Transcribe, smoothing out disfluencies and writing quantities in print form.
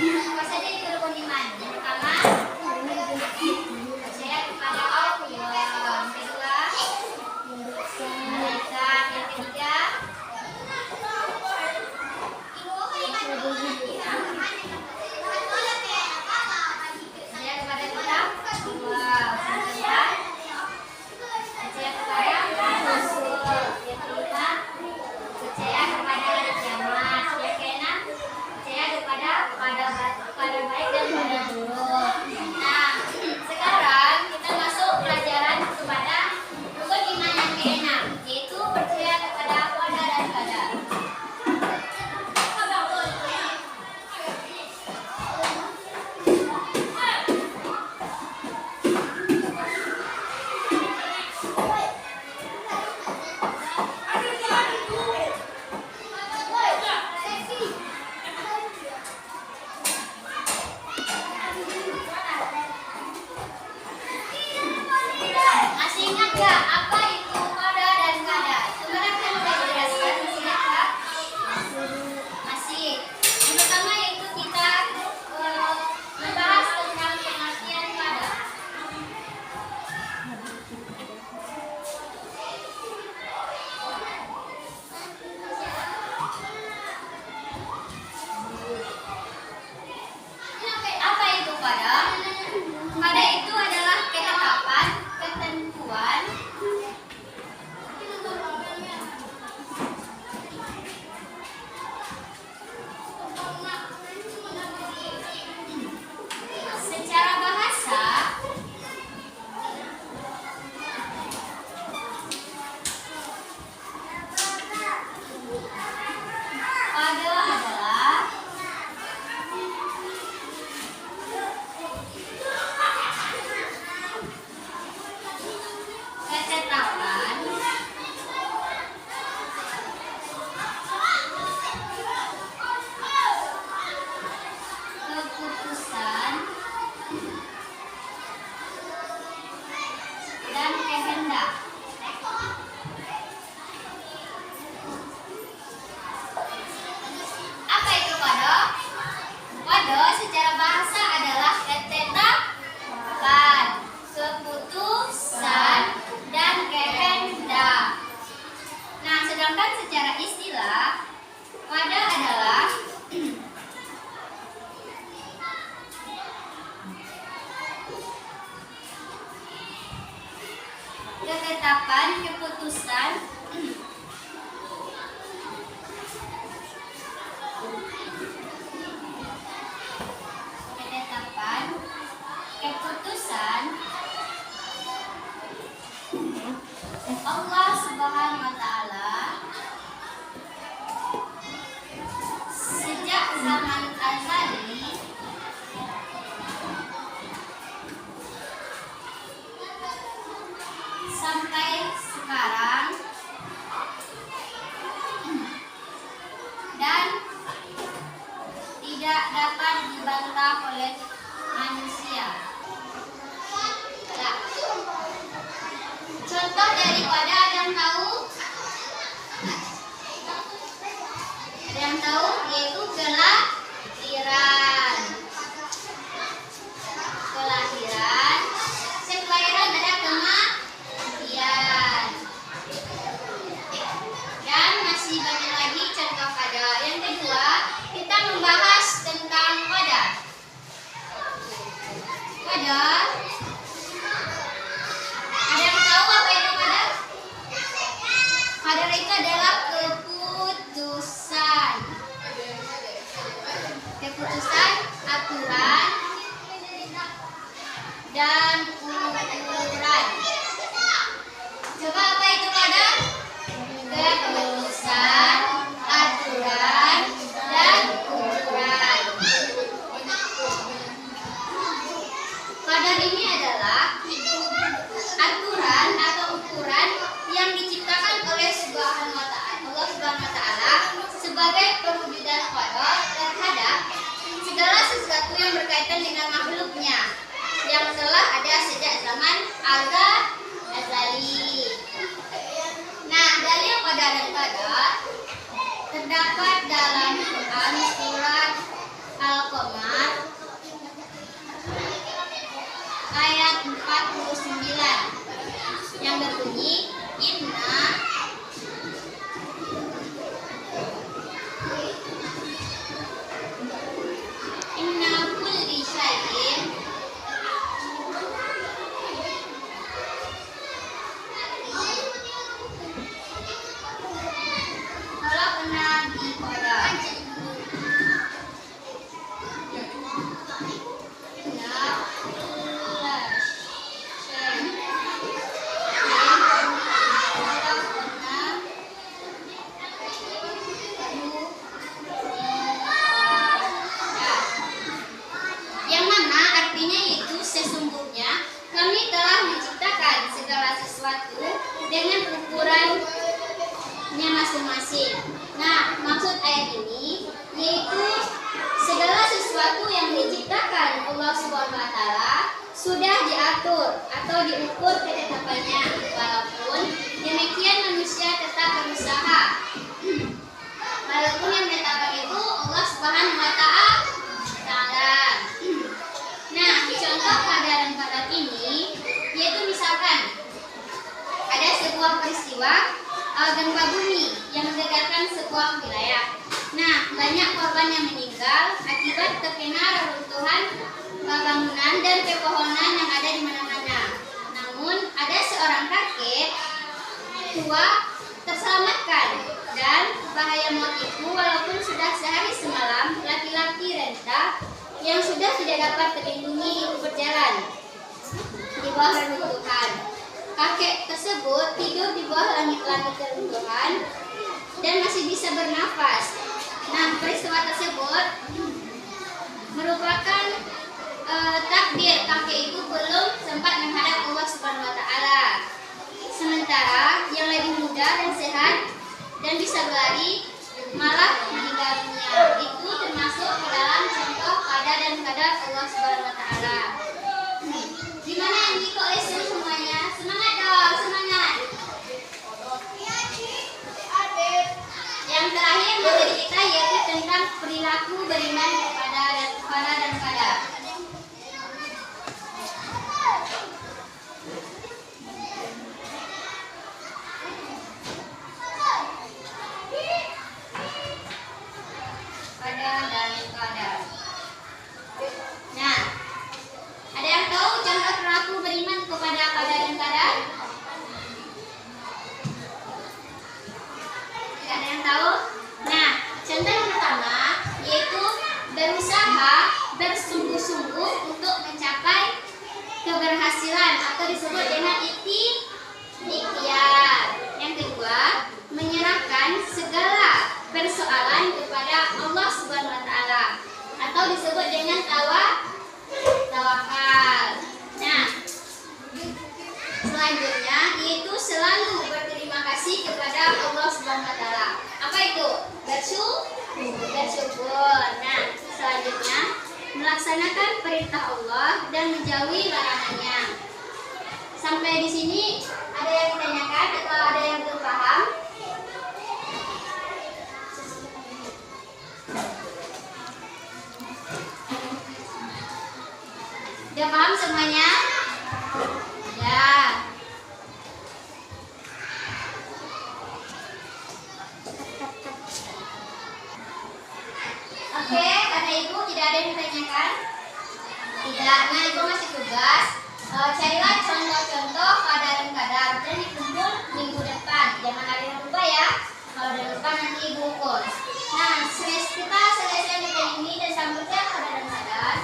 Apa saja itu rukun iman? Yang pertama, percaya kepada Allah. Yang kedua, malaikat. Yang ketiga, percaya kepada kitab Allah. Yang keempat, percaya kepada Rasul. Yang kelima, percaya kepada hari kiamat. Yang keenam, percaya kepada baik dan pada buruk. Nah, sekarang kita masuk pelajaran kepada rukun iman yang keenam, yaitu percaya kepada qada dan qadar. Masih ingat nggak apa itu qada dan qadar? Kemarin kan sudah dijelaskan, masih ingat nggak? Masih. Yang pertama yaitu kita membahas tentang pengertian qada. Apa itu qada? Qada itu adalah ketetapan, ketentuan, secara bahasa qada adalah ketetapan, keputusan, dan kehendak. Apa itu qada? Qada secara bahasa adalah ketetapan, keputusan, dan kehendak. Nah, sedangkan secara istilah, qada adalah ketetapan, keputusan, Allah Subhanahu wa Ta'ala sejak zaman azali sampai sekarang dan tidak dapat dibantah oleh manusia. Nah, contoh daripada ada yang tahu? Ada yang tahu? Yaitu kelahiran. Kelahiran. Sekelahiran ada kematian. Dan masih banyak lagi contoh qada. Yang kedua, kita membahas tentang qadar. Qadar. Ada yang tahu apa itu qadar? Qadar itu adalah keputusan. Keputusan, aturan, dan ukuran. Coba apa itu qadar? Keputusan, aturan, dan ukuran. Qadar ini adalah aturan atau ukuran yang diciptakan oleh Allah Subhanahu wa Ta'ala sebagai perwujudan qada terhadap segala sesuatu yang berkaitan dengan makhluknya yang telah ada sejak zaman azali. Nah, dalil qada dan qadar terdapat dalam Quran surat Al-Qamar yang berbunyi inna kulli syai'in khalaqna biqadar. Yang mana artinya itu sesungguhnya kami telah menciptakan segala sesuatu dengan ukurannya masing-masing. Nah, maksud ayat ini yaitu segala sesuatu yang diciptakan Allah Subhanahu wa taala sudah diatur atau diukur ketetapannya. Walaupun demikian manusia tetap berusaha. Walaupun yang menetapkan itu Allah Subhanahu wa taala. Nah, contoh keadaan ini yaitu misalkan ada sebuah peristiwa gempa bumi yang menggegarkan sebuah wilayah. Nah, banyak korban yang meninggal akibat terkena reruntuhan bangunan dan pepohonan yang ada di mana-mana. Namun, ada seorang kakek tua terselamatkan dan bahaya maut itu walaupun sudah sehari semalam laki-laki renta yang sudah tidak dapat terlindungi itu berjalan di bawah reruntuhan. Kakek tersebut tidur di bawah langit-langit reruntuhan dan masih bisa bernafas. Nah, peristiwa tersebut merupakan takdir kakek itu belum sempat menghadap Allah Subhanahu wa taala. Sementara yang lebih muda dan sehat dan bisa berlari malah meninggal dunia. Itu termasuk ke dalam contoh qada dan qadar Allah Subhanahu wa taala. Gimana yang ikut lesson semuanya? Semangat dong, semangat. Yang terakhir materi kita yaitu tentang perilaku beriman kepada qada dan qadar. Qada dan qadar. Nah, ada yang tahu contoh perilaku beriman kepada qada dan qadar? Tidak ada yang tahu? Nah, contoh yang pertama yaitu berusaha bersungguh-sungguh untuk mencapai keberhasilan atau disebut dengan ikhtiar. Yang kedua, menyerahkan segala persoalan kepada Allah Subhanahu wa taala atau disebut dengan tawakal. Nah, selanjutnya yaitu selalu berterima kasih kepada Allah Subhanahu wa taala. Apa itu? Bersyukur. Nah, selanjutnya melaksanakan perintah Allah dan menjauhi larangannya. Sampai di sini ada yang ditanyakan atau ada yang belum paham? Sudah paham semuanya? Ya. Oke, kata ibu tidak ada yang ditanyakan? Tidak. Nah, ibu masih tugas. Carilah contoh-contoh qada dan qadar dan dikumpul minggu depan. Jangan ada yang lupa ya. Kalau ada lupa nanti ibu ukur. Nah, kita selesai materi ini dan sambutnya qada dan qadar.